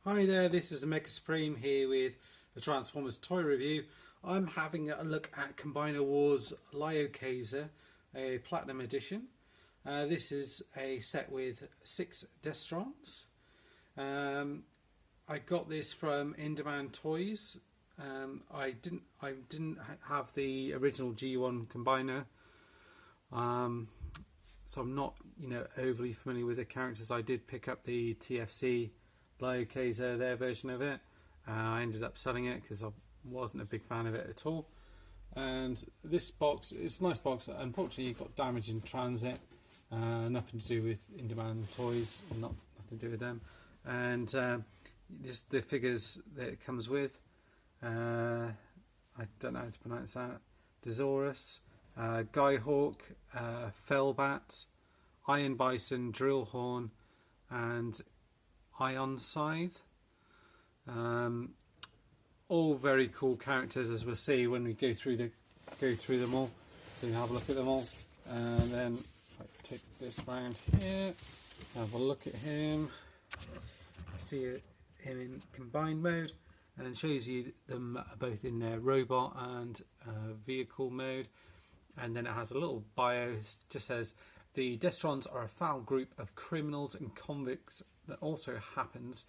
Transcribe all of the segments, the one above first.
Hi there, this is Mega Supreme here with the Transformers toy review. I'm having a look at Combiner Wars Liokaiser, a Platinum Edition. This is a set with 6 Destrons. I got this from In Demand Toys. I didn't have the original G1 Combiner, so I'm not overly familiar with the characters. I did pick up the TFC Liokaiser, their version of it. I ended up selling it because I wasn't a big fan of it at all. And this box, it's a nice box. Unfortunately, it got damaged in transit. Nothing to do with In Demand Toys, nothing to do with them. And just the figures that it comes with. I don't know how to pronounce that. Desaurus, Skyhawk, Fellbat, Iron Bison, Drillhorn, and Ion Scythe. All very cool characters, as we'll see when we go through them all. So you have a look at them all, and then if I take this round here, have a look at him. You see him in combined mode, and it shows you them both in their robot and vehicle mode. And then it has a little bio. It just says the Destrons are a foul group of criminals and convicts that also happens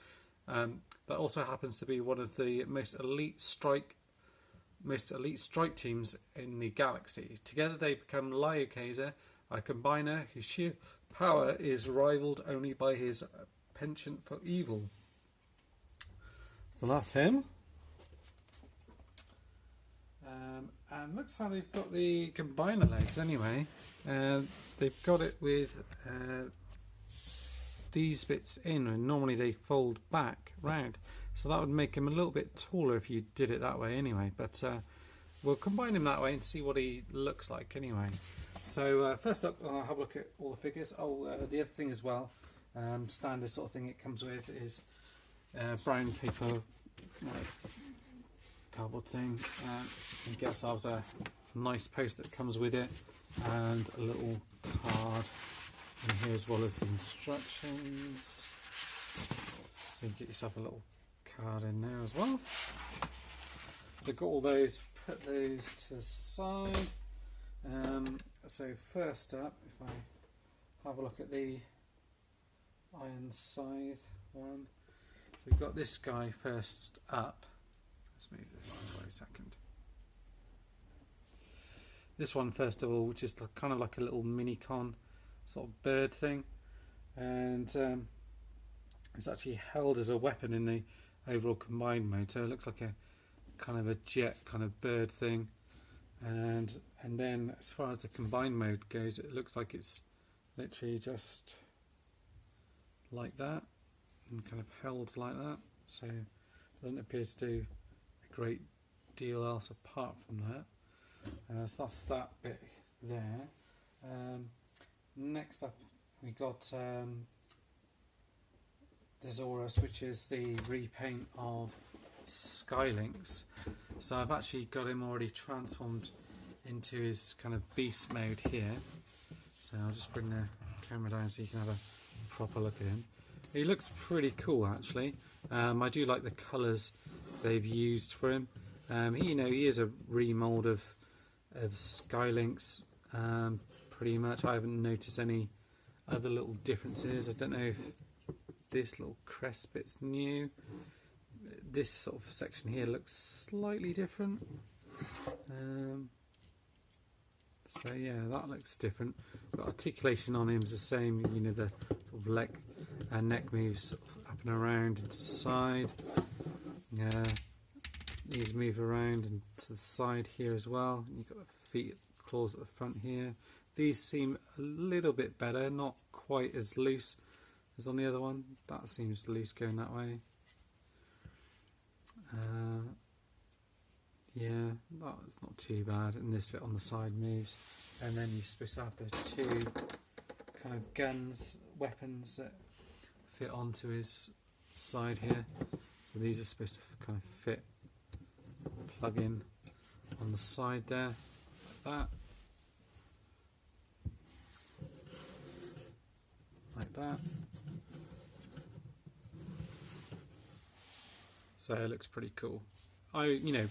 to be one of the most elite strike teams in the galaxy. Together they become Liokaiser, a combiner whose sheer power is rivaled only by his penchant for evil. So that's him. And looks how they've got the combiner legs anyway. They've got it with these bits in, and normally they fold back round, so that would make him a little bit taller if you did it that way anyway, but we'll combine him that way and see what he looks like anyway. So first up, I'll have a look at all the figures. The other thing as well, standard sort of thing it comes with is brown paper cardboard thing. You get ourselves a nice post that comes with it, and a little card in here, as well as the instructions. You can get yourself a little card in there as well. So got all those, put those to the side. So first up, if I have a look at the Iron Scythe one, we've got this guy first up. Let's move this on for a second. This one first of all, which is kind of like a little mini-con sort of bird thing, and it's actually held as a weapon in the overall combined mode, so it looks like a kind of a jet kind of bird thing. And then as far as the combined mode goes, it looks like it's literally just like that and kind of held like that, so it doesn't appear to do a great deal else apart from that. So that's that bit there. Next up we got Desaurus, which is the repaint of Skylynx. So I've actually got him already transformed into his kind of beast mode here. So I'll just bring the camera down so you can have a proper look at him. He looks pretty cool actually. I do like the colours they've used for him. He is a remold of Skylynx. Pretty much. I haven't noticed any other little differences. I don't know if this little crest bit's new. This sort of section here looks slightly different. So yeah, that looks different. But articulation on him is the same. The sort of leg and neck moves sort of up and around and to the side. These move around and to the side here as well. You've got the feet, claws at the front here. These seem a little bit better, not quite as loose as on the other one. That seems loose going that way. Yeah, that's not too bad. And this bit on the side moves. And then you're supposed to have the two kind of guns, weapons that fit onto his side here. So these are supposed to kind of fit, plug in on the side there, like that. Like that. So it looks pretty cool. In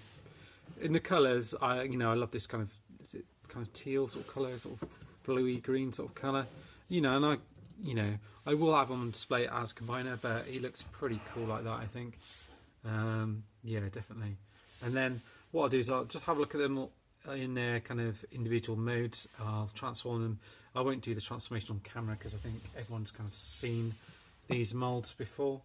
the colours, I love this kind of, is it kind of teal sort of colour, sort of bluey green sort of colour. And I will have him on display as Combiner, but he looks pretty cool like that, I think. Yeah, definitely. And then what I'll do is I'll just have a look at them in their kind of individual modes. I'll transform them. I won't do the transformation on camera because I think everyone's kind of seen these molds before.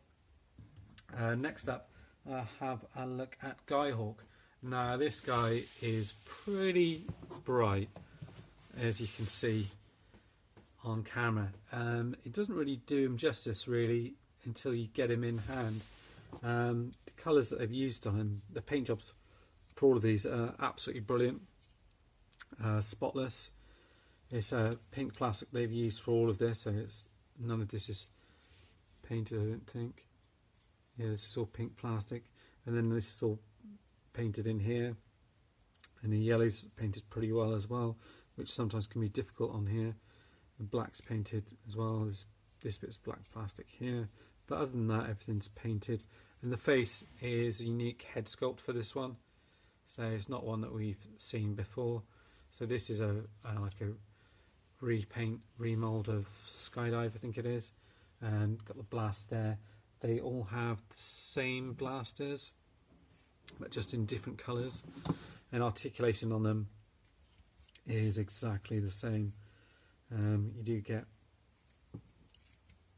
Next up, I'll have a look at Skyhawk. Now this guy is pretty bright, as you can see on camera. It doesn't really do him justice really until you get him in hand. The colours that they've used on him, the paint jobs for all of these are absolutely brilliant. Spotless. It's pink plastic they've used for all of this, so none of this is painted, I don't think. Yeah, this is all pink plastic, and then this is all painted in here, and the yellow's painted pretty well as well, which sometimes can be difficult on here. The black's painted as well. This bit's black plastic here, but other than that, everything's painted. And the face is a unique head sculpt for this one, so it's not one that we've seen before. So this is like a repaint, remold of Skydive, I think it is, and got the blast there. They all have the same blasters, but just in different colours, and articulation on them is exactly the same. You do get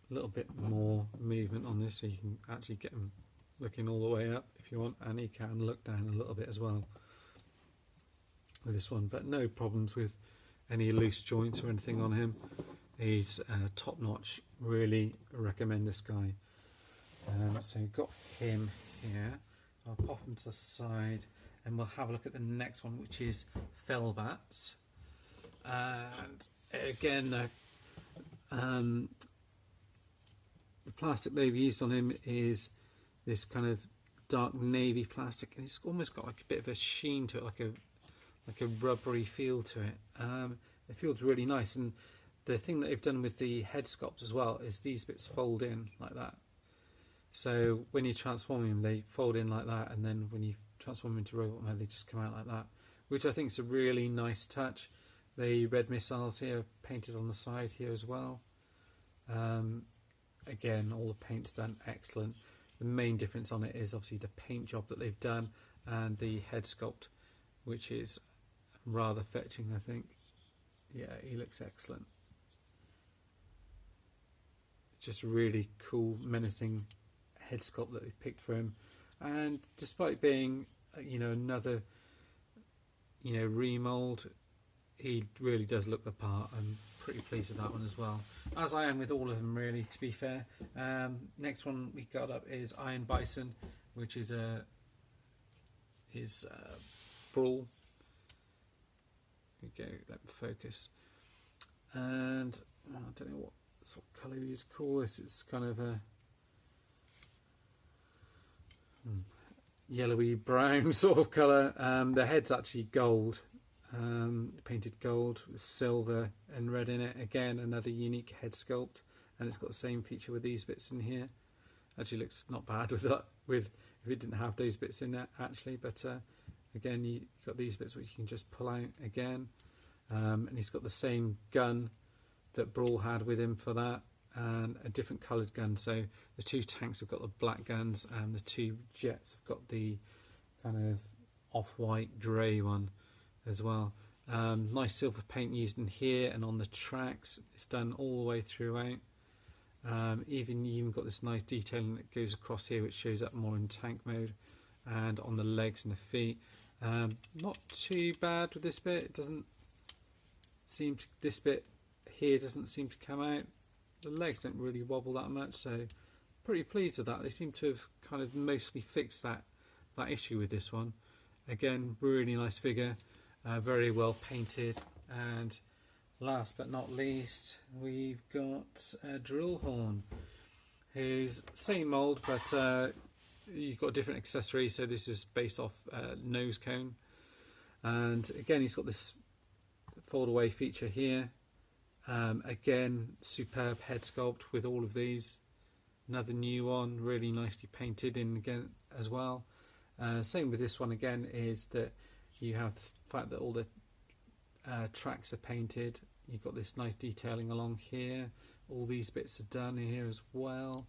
a little bit more movement on this, so you can actually get them looking all the way up if you want, and you can look down a little bit as well with this one, but no problems with any loose joints or anything on him. He's top notch. Really recommend this guy. So you've got him here. I'll pop him to the side and we'll have a look at the next one, which is Fellbats. And again, the plastic they've used on him is this kind of dark navy plastic, and it's almost got like a bit of a sheen to it, like a rubbery feel to it. It feels really nice, and the thing that they've done with the head sculpt as well is these bits fold in like that. So when you transform them, they fold in like that, and then when you transform them into robot mode, they just come out like that, which I think is a really nice touch. The red missiles here painted on the side here as well. Again, all the paint's done excellent. The main difference on it is obviously the paint job that they've done and the head sculpt, which is rather fetching, I think. Yeah, he looks excellent. Just really cool, menacing head sculpt that they've picked for him. And despite being, another, remold, he really does look the part. I'm pretty pleased with that one as well, as I am with all of them, really, to be fair. Next one we got up is Iron Bison, which is Brawl. There we go, let me focus. And I don't know what sort of colour you'd call this. It's kind of a yellowy brown sort of colour. The head's actually gold, painted gold with silver and red in it. Again, another unique head sculpt, and it's got the same feature with these bits in here. Actually looks not bad with that, if it didn't have those bits in there actually, but again, you've got these bits which you can just pull out again. And he's got the same gun that Brawl had with him for that, and a different coloured gun. So the two tanks have got the black guns, and the two jets have got the kind of off-white grey one as well. Nice silver paint used in here and on the tracks. It's done all the way throughout. You even got this nice detailing that goes across here, which shows up more in tank mode, and on the legs and the feet. Not too bad with this bit. It doesn't seem to, this bit here doesn't seem to come out. The legs don't really wobble that much, so pretty pleased with that. They seem to have kind of mostly fixed that issue with this one. Again, really nice figure, very well painted. And last but not least, we've got a Drill Horn, who's same mould, but you've got a different accessory. So this is based off nose cone, and again he's got this fold away feature here. Again, superb head sculpt with all of these. another new one, really nicely painted in again as well. Same with this one again, is that you have the fact that all the tracks are painted. You've got this nice detailing along here. All these bits are done here as well.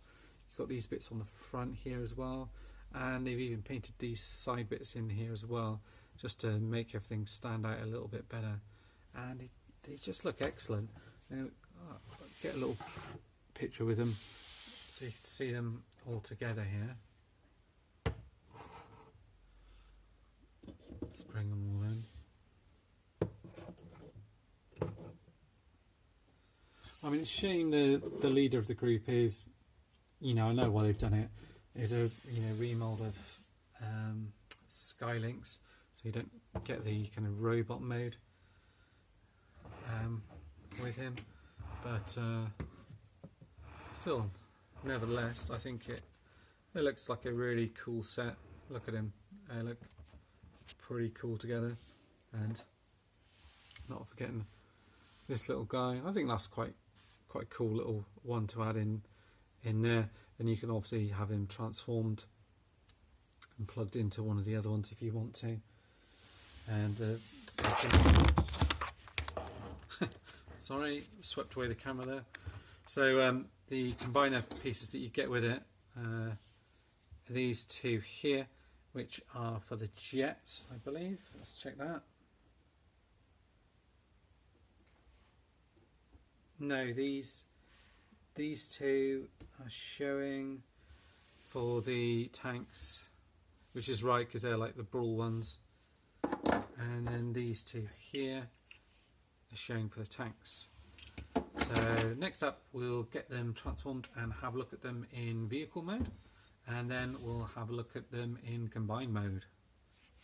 You've got these bits on the front here as well, and they've even painted these side bits in here as well, just to make everything stand out a little bit better. And they just look excellent. Now, I'll get a little picture with them so you can see them all together here. Let's bring them all in. I mean, it's a shame the leader of the group is, I know why they've done it, is a remold of Skylinks, so you don't get the kind of robot mode with him, but still, nevertheless, I think it looks like a really cool set. Look at him; they look pretty cool together, and not forgetting this little guy. I think that's quite a cool little one to add in there. And you can obviously have him transformed and plugged into one of the other ones if you want to. And sorry, swept away the camera there. So the combiner pieces that you get with it, these two here, which are for the jets, I believe. Let's check that. No, these two are showing for the tanks, which is right because they're like the brawl ones, and then these two here are showing for the tanks. So next up we'll get them transformed and have a look at them in vehicle mode, and then we'll have a look at them in combine mode.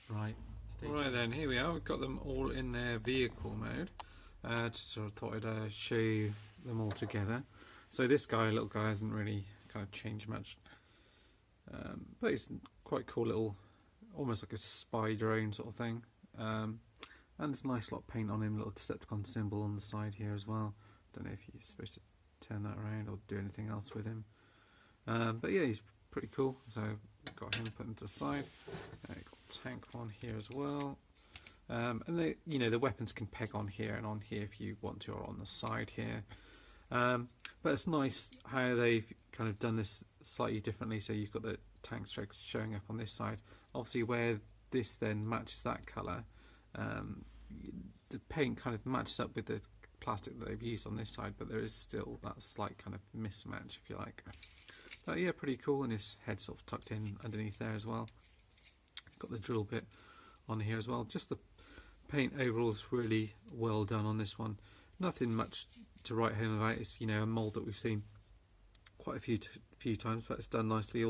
Right, then here we are, we've got them all in their vehicle mode. Just sort of thought I'd show you them all together. So this little guy hasn't really kind of changed much, but he's quite cool little, almost like a spy drone sort of thing. And there's a nice lot of paint on him, little Decepticon symbol on the side here as well. Don't know if you're supposed to turn that around or do anything else with him. But yeah, he's pretty cool. So got him, put him to the side. Got tank one here as well. And the weapons can peg on here and on here if you want to, or on the side here. But it's nice how they've kind of done this slightly differently. So you've got the tank strokes showing up on this side. Obviously, where this then matches that colour, the paint kind of matches up with the plastic that they've used on this side, but there is still that slight kind of mismatch, if you like. But yeah, pretty cool, and his head sort of tucked in underneath there as well. Got the drill bit on here as well. Just the paint overall is really well done on this one. Nothing much to write home about. It's a mould that we've seen quite a few times, but it's done nicely.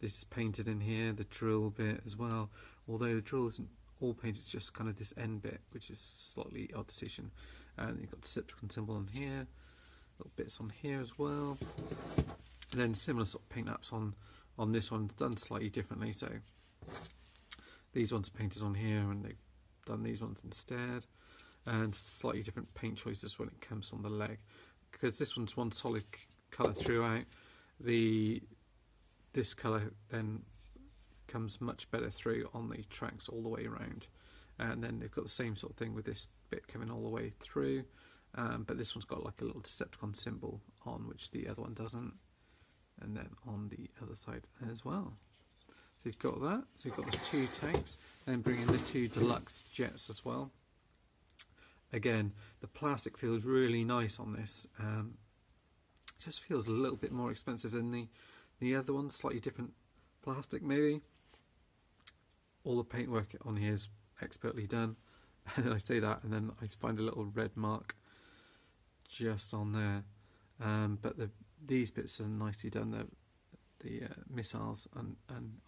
This is painted in here, the drill bit as well. Although the drill isn't all painted, it's just kind of this end bit, which is slightly odd decision. And you've got the Decepticon symbol on here, little bits on here as well. And then similar sort of paint apps on this one, done slightly differently. So these ones are painted on here, and they've done these ones instead. And slightly different paint choices when it comes on the leg, because this one's one solid colour throughout. This colour then comes much better through on the tracks all the way around, and then they've got the same sort of thing with this bit coming all the way through, but this one's got like a little Decepticon symbol on, which the other one doesn't, and then on the other side as well. So you've got that. So you've got the two tanks, and then bring in the two deluxe jets as well. Again, the plastic feels really nice on this. Just feels a little bit more expensive than the other one. Slightly different plastic, maybe. All the paintwork on here is expertly done. And I say that, and then I find a little red mark just on there. But these bits are nicely done. The missiles and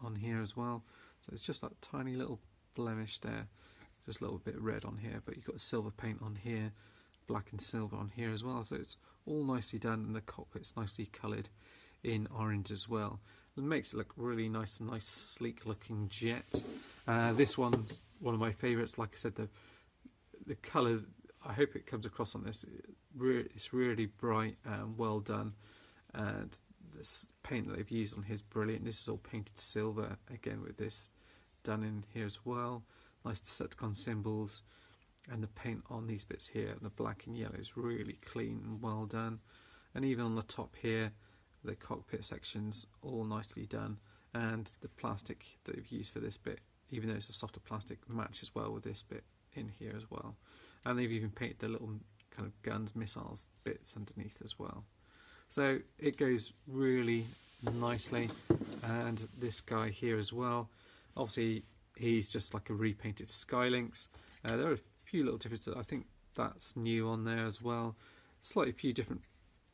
on here as well. So it's just that tiny little blemish there. Just a little bit red on here, but you've got silver paint on here, black and silver on here as well. So it's all nicely done, and the cockpit's nicely coloured in orange as well. It makes it look really nice, a nice sleek looking jet. This one's one of my favourites. Like I said, the colour, I hope it comes across on this. It's really bright and well done, and this paint that they've used on here is brilliant. This is all painted silver, again with this done in here as well. Nice Decepticon symbols, and the paint on these bits here, the black and yellow, is really clean and well done. And even on the top here, the cockpit sections all nicely done, and the plastic that they've used for this bit, even though it's a softer plastic, matches well with this bit in here as well. And they've even painted the little kind of guns, missiles bits underneath as well. So it goes really nicely. And this guy here as well, obviously he's just like a repainted Skylynx. There are a few little differences. I think that's new on there as well. Slightly few different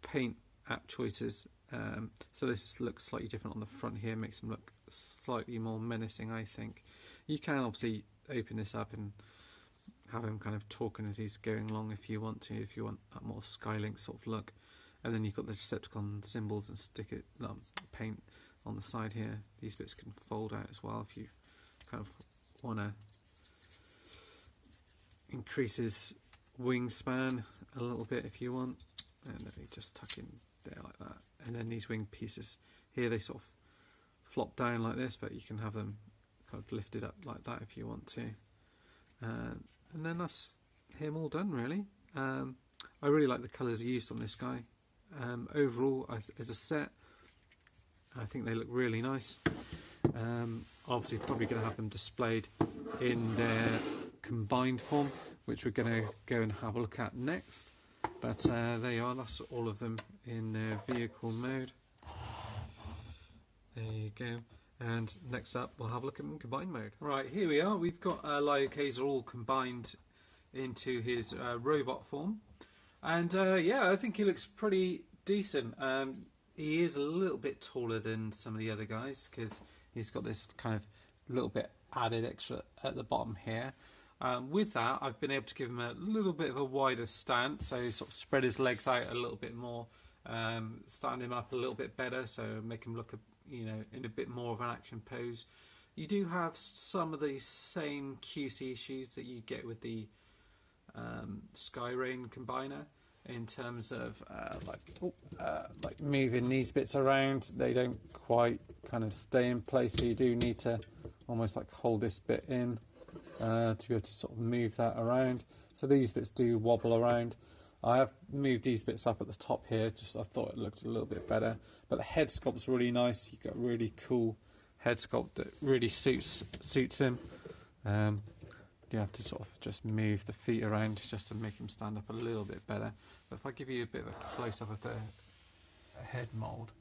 paint app choices. So this looks slightly different on the front here, makes him look slightly more menacing, I think. You can obviously open this up and have him kind of talking as he's going along if you want to, if you want that more Skylynx sort of look. And then you've got the Decepticon symbols and stick it paint on the side here. These bits can fold out as well if you kind of want to increase his wingspan a little bit if you want. And then you just tuck in there like that. And then these wing pieces here, they sort of flop down like this, but you can have them kind of lifted up like that if you want to. And then that's him all done, really. I really like the colours used on this guy. Overall, as a set, I think they look really nice. Obviously, probably going to have them displayed in their combined form, which we're going to go and have a look at next. But there you are, that's all of them in their vehicle mode. There you go. And next up, we'll have a look at them in combined mode. Right, here we are. We've got Liokaiser all combined into his robot form. And yeah, I think he looks pretty decent. He is a little bit taller than some of the other guys because he's got this kind of little bit added extra at the bottom here. With that, I've been able to give him a little bit of a wider stance, so sort of spread his legs out a little bit more, stand him up a little bit better, so make him look, in a bit more of an action pose. You do have some of the same QC issues that you get with the Skyrain Combiner in terms of like moving these bits around. They don't quite kind of stay in place, so you do need to almost like hold this bit in to be able to sort of move that around. So these bits do wobble around. I have moved these bits up at the top here, just I thought it looked a little bit better. But the head sculpt's really nice. You've got really cool head sculpt that really suits him. You have to sort of just move the feet around just to make him stand up a little bit better. But if I give you a bit of a close-up of the head mould,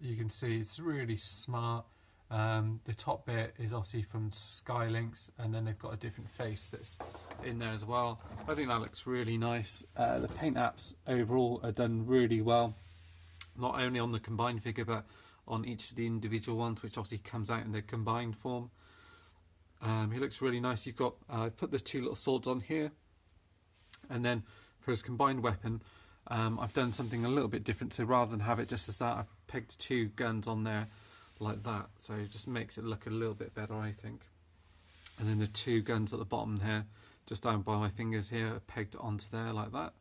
you can see it's really smart. The top bit is obviously from Skylynx, and then they've got a different face that's in there as well. I think that looks really nice. The paint apps overall are done really well, not only on the combined figure but on each of the individual ones, which obviously comes out in the combined form. He looks really nice. You've got I've put the two little swords on here, and then for his combined weapon, I've done something a little bit different. So rather than have it just as that, I've pegged two guns on there like that, so it just makes it look a little bit better, I think. And then the two guns at the bottom here, just down by my fingers here, are pegged onto there like that.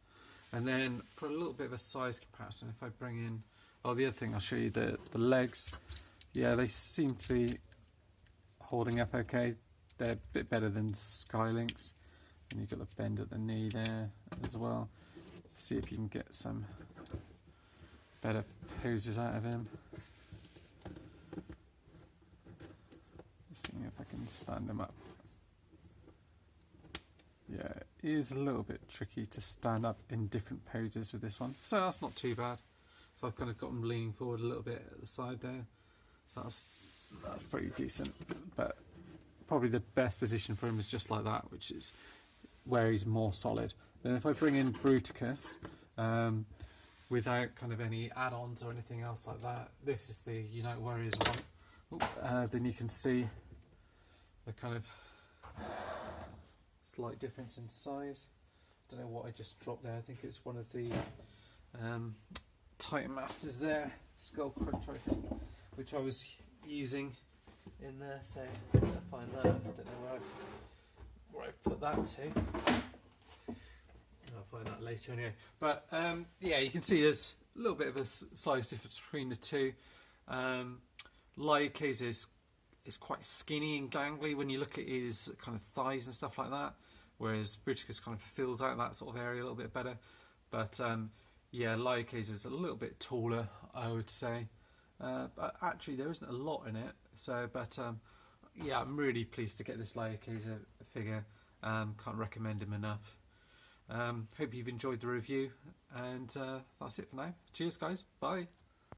And then for a little bit of a size comparison, if I bring in, the other thing, I'll show you the legs. Yeah, they seem to be holding up okay. They're a bit better than Skylynx. And you've got the bend at the knee there as well. See if you can get some better poses out of him. Seeing if I can stand him up. Yeah, it is a little bit tricky to stand up in different poses with this one. So that's not too bad. So I've kind of got him leaning forward a little bit at the side there. So that's pretty decent. But probably the best position for him is just like that, which is where he's more solid. Then if I bring in Bruticus, without kind of any add-ons or anything else like that, this is the Unite Warriors one. Then you can see the kind of slight difference in size. Don't know what I just dropped there. I think it's one of the Titan Masters there, Skull Crunch, I think, which I was using in there. So I'll find that. I don't know where I've put that to. I'll find that later anyway. But yeah, you can see there's little bit of a size difference between the two. Liokaiser is quite skinny and gangly when you look at his kind of thighs and stuff like that, whereas Bruticus kind of fills out that sort of area a little bit better. But yeah, Liokaiser is a little bit taller, I would say. But actually, there isn't a lot in it. So, but yeah, I'm really pleased to get this Liokaiser figure. Can't recommend him enough. Hope you've enjoyed the review, and that's it for now. Cheers, guys. Bye.